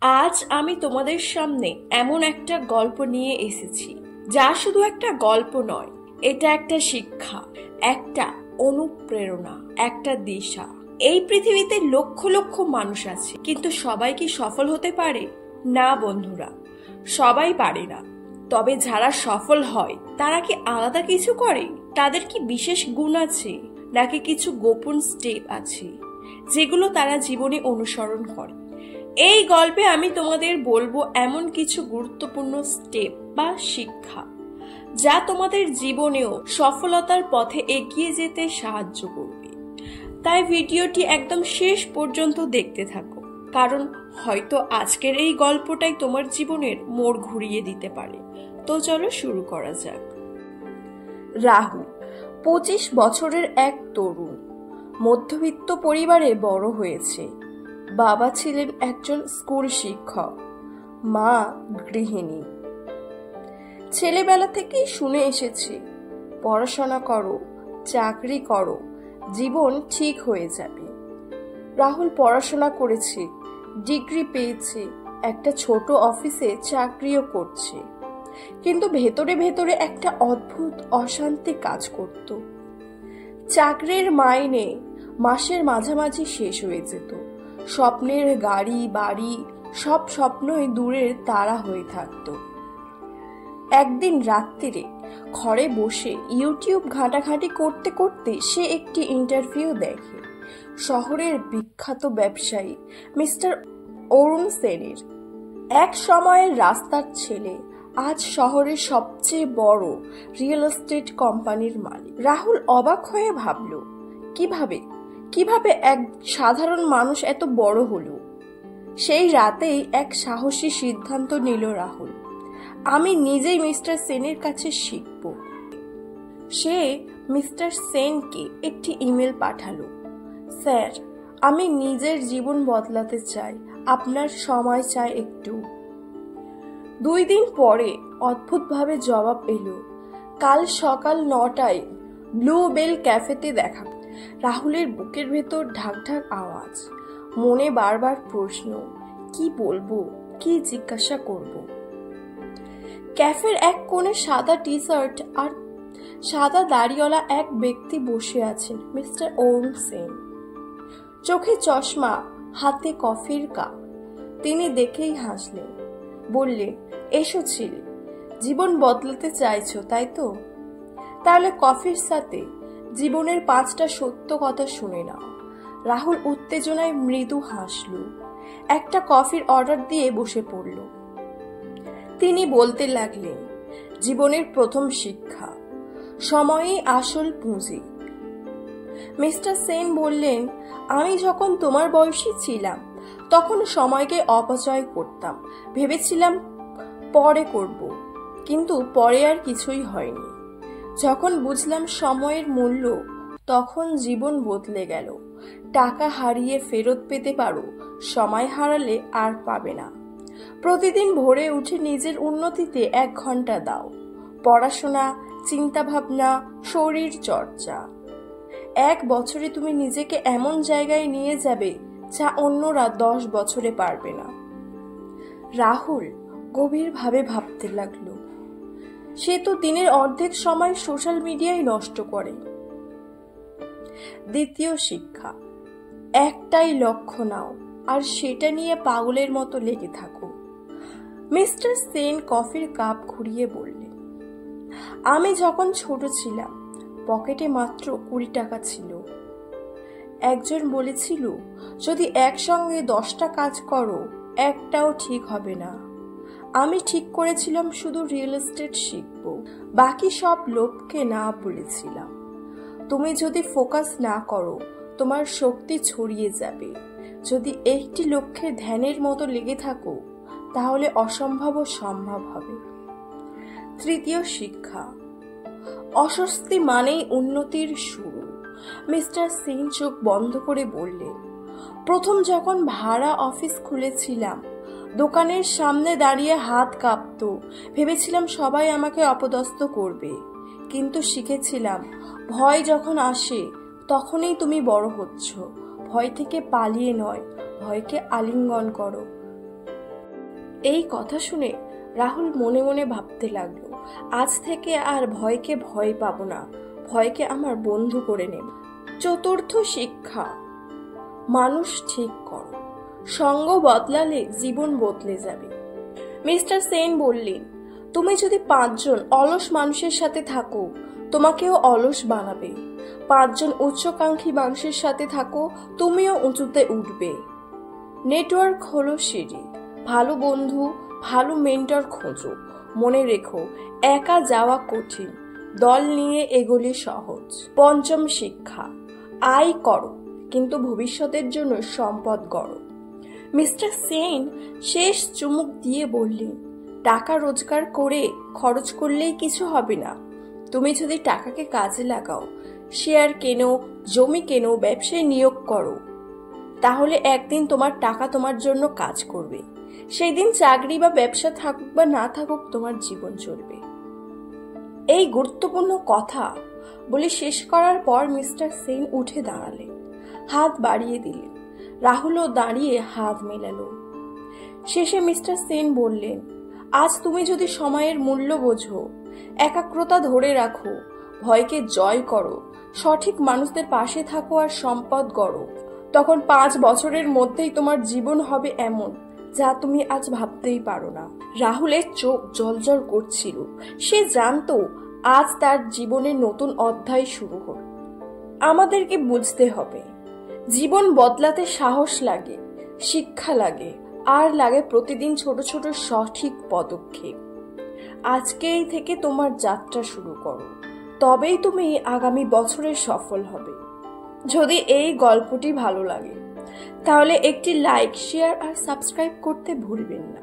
আজ আমি তোমাদের সামনে এমন একটা গল্প নিয়ে এসেছি যা শুধু একটা গল্প নয়, এটা একটা শিক্ষা, একটা অনুপ্রেরণা, একটা দিশা। এই পৃথিবীতে লক্ষ লক্ষ মানুষ আছে, কিন্তু সবাই কি সফল হতে পারে? না বন্ধুরা, সবাই পারে না। তবে যারা সফল হয় তারা কি আলাদা কিছু করে? তাদের কি বিশেষ গুণ আছে, নাকি কিছু গোপন স্টেপ আছে যেগুলো তারা জীবনে অনুসরণ করে? এই গল্পে আমি তোমাদের বলবো এমন কিছু গুরুত্বপূর্ণ স্টেপ বা শিক্ষা যা তোমাদের জীবনেও সফলতার পথে এগিয়ে যেতে সাহায্য করবে। তাই ভিডিওটি একদম শেষ পর্যন্ত দেখতে থাকো, কারণ হয়তো আজকের এই গল্পটাই তোমার জীবনের মোড় ঘুরিয়ে দিতে পারে। তো চলো শুরু করা যাক। রাহুল 25 বছরের এক তরুণ, মধ্যবিত্ত পরিবারে বড় হয়েছে। বাবা ছিলেন একজন স্কুল শিক্ষক, মা গৃহিণী। ছেলেবেলা থেকেই শুনে এসেছে, পড়াশোনা করো, চাকরি করো, জীবন ঠিক হয়ে যাবে। রাহুল পড়াশোনা করেছে, ডিগ্রি পেয়েছে, একটা ছোট অফিসে চাকরিও করছে। কিন্তু ভেতরে ভেতরে একটা অদ্ভুত অশান্তি কাজ করত। চাকরির মাইনে মাসের মাঝামাঝি শেষ হয়ে যেত। স্বপ্নের গাড়ি বাড়ি সব স্বপ্নই দূরের তারা হয়ে থাকত। একদিন রাত্রিরে ঘরে বসে ইউটিউব ঘাঁটাঘাঁটি করতে করতে সে একটি ইন্টারভিউ দেখে শহরের বিখ্যাত ব্যবসায়ী মিস্টার অরুণ সেনের। এক সময়ের রাস্তার ছেলে, আজ শহরের সবচেয়ে বড় রিয়েল এস্টেট কোম্পানির মালিক। রাহুল অবাক হয়ে ভাবল, কিভাবে এক সাধারণ মানুষ এত বড় হলো। সেই রাতেই এক সাহসী সিদ্ধান্ত নিল রাহুল, আমি নিজেই মিস্টার সেনের কাছে শিখব। সে মিস্টার সেনকে একটি ইমেল পাঠালো, স্যার, আমি নিজের জীবন বদলাতে চাই, আপনার সময় চাই একটু। 2 দিন পরে অদ্ভুতভাবে জবাব এলো, কাল সকাল 9টায় ব্লু বেল ক্যাফেতে দেখা। রাহুলের বুকের ভেতর ঢাক ঢাক আওয়াজ, মনে বারবার প্রশ্ন, কি বলবো, কি জিজ্ঞাসা করব। ক্যাফের এক কোণে সাদা টি শার্ট আর সাদা দাড়িওয়ালা এক ব্যক্তি বসে আছেন, মিস্টার অরুণ সেন। চোখে চশমা, হাতে কফির কাপ। তিনি দেখেই হাসলেন, বললেন, এসো ছেলে, জীবন বদলাতে চাইছো তাই তো? তাহলে কফির সাথে জীবনের 5টা সত্য কথা শুনে নাও। রাহুল উত্তেজনায় মৃদু হাসল, একটা কফির অর্ডার দিয়ে বসে পড়ল। তিনি বলতে লাগলেন, জীবনের প্রথম শিক্ষা, সময়ই আসল পুঁজি। মিস্টার সেন বললেন, আমি যখন তোমার বয়সী ছিলাম তখন সময়কে অপচয় করতাম, ভেবেছিলাম পরে করব, কিন্তু পরে আর কিছুই হয়নি। যখন বুঝলাম সময়ের মূল্য, তখন জীবন বদলে গেল। টাকা হারিয়ে ফেরত পেতে পারো, সময় হারালে আর পাবে না। প্রতিদিন ভোরে উঠে নিজের উন্নতিতে 1 ঘন্টা দাও। পড়াশোনা, চিন্তা ভাবনা, শরীর চর্চা। 1 বছরে তুমি নিজেকে এমন জায়গায় নিয়ে যাবে যা অন্যরা 10 বছরে পারবে না। রাহুল গভীরভাবে ভাবতে লাগলো, সে তো দিনের অর্ধেক সময় সোশ্যাল মিডিয়ায় নষ্ট করে। দ্বিতীয় শিক্ষা, একটাই লক্ষ্য নাও আর সেটা নিয়ে পাগলের মতো লেগে থাকো। মিস্টার সেন কফির কাপ ঘুরিয়ে বললেন, আমি যখন ছোট ছিলাম পকেটে মাত্র 20 টাকা ছিল। একজন বলেছিল, যদি একসঙ্গে 10টা কাজ করো একটাও ঠিক হবে না। আমি ঠিক করেছিলাম শুধু রিয়েল এস্টেট শিখব, বাকি সব লোককে না বলেছিলাম। তুমি যদি ফোকাস না করো তোমার শক্তি ছড়িয়ে যাবে। যদি একটি লক্ষ্যে ধ্যানের মতো লেগে থাকো তাহলে অসম্ভবও সম্ভব হবে। তৃতীয় শিক্ষা, অস্বস্তি মানেই উন্নতির শুরু। মিস্টার সেন চোখ বন্ধ করে বললেন, প্রথম যখন ভাড়া অফিস খুলেছিলাম দোকানের সামনে দাঁড়িয়ে হাত কাঁপতো, ভেবেছিলাম সবাই আমাকে অপদস্থ করবে। কিন্তু শিখেছিলাম, ভয় যখন আসে তখনই তুমি বড় হচ্ছ। ভয় থেকে পালিয়ে নয়, ভয়কে আলিঙ্গন করো। এই কথা শুনে রাহুল মনে মনে ভাবতে লাগলো, আজ থেকে আর ভয়কে ভয় পাবো না, ভয়কে আমার বন্ধু করে নেব। চতুর্থ শিক্ষা, মানুষ ঠিক করো, সঙ্গ বদলালে জীবন বদলে যাবে। মিস্টার সেন বললেন, তুমি যদি 5 জন অলস মানুষের সাথে থাকো, তোমাকেও অলস বানাবে। 5 জন উচ্চাকাঙ্ক্ষী মানুষের সাথে থাকো, তুমিও উঁচুতে উঠবে। নেটওয়ার্ক হলো সিঁড়ি, ভালো বন্ধু, ভালো মেন্টর খোঁজো। মনে রেখো, একা যাওয়া কঠিন, দল নিয়ে এগোলে সহজ। পঞ্চম শিক্ষা, আয় করো কিন্তু ভবিষ্যতের জন্য সম্পদ গড়ো। মিস্টার সেন শেষ চুমুক দিয়ে বললেন, টাকা রোজগার করে খরচ করলেই কিছু হবে না। তুমি যদি টাকাকে কাজে লাগাও, শেয়ার কেনো, জমি কেনো, ব্যবসায় নিয়োগ করো, তাহলে একদিন তোমার টাকা তোমার জন্য কাজ করবে। সেই দিন চাকরি বা ব্যবসা থাকুক বা না থাকুক, তোমার জীবন চলবে। এই গুরুত্বপূর্ণ কথা বলে শেষ করার পর মিস্টার সেন উঠে দাঁড়ালেন, হাত বাড়িয়ে দিলেন। রাহুলও দাঁড়িয়ে হাত মেলালো। শেষে মিস্টার সেন বললেন, আজ তুমি যদি সময়ের মূল্য বোঝো, একাগ্রতা ধরে রাখো, ভয়কে জয় করো, সঠিক মানুষদের পাশে থাকো আর সম্পদ গড়ো, তখন 5 বছরের মধ্যেই তোমার জীবন হবে এমন যা তুমি আজ ভাবতেই পারো না। রাহুলের চোখ জ্বলজ্বল করছিল। সে জানতো আজ তার জীবনের নতুন অধ্যায় শুরু হল। আমাদেরকে বুঝতে হবে, জীবন বদলাতে সাহস লাগে, শিক্ষা লাগে, আর লাগে প্রতিদিন ছোট ছোট সঠিক পদক্ষেপ। আজকেই থেকে তোমার যাত্রা শুরু করো, তবেই তুমি আগামী বছরে সফল হবে। যদি এই গল্পটি ভালো লাগে তাহলে একটি লাইক, শেয়ার আর সাবস্ক্রাইব করতে ভুলবেন না।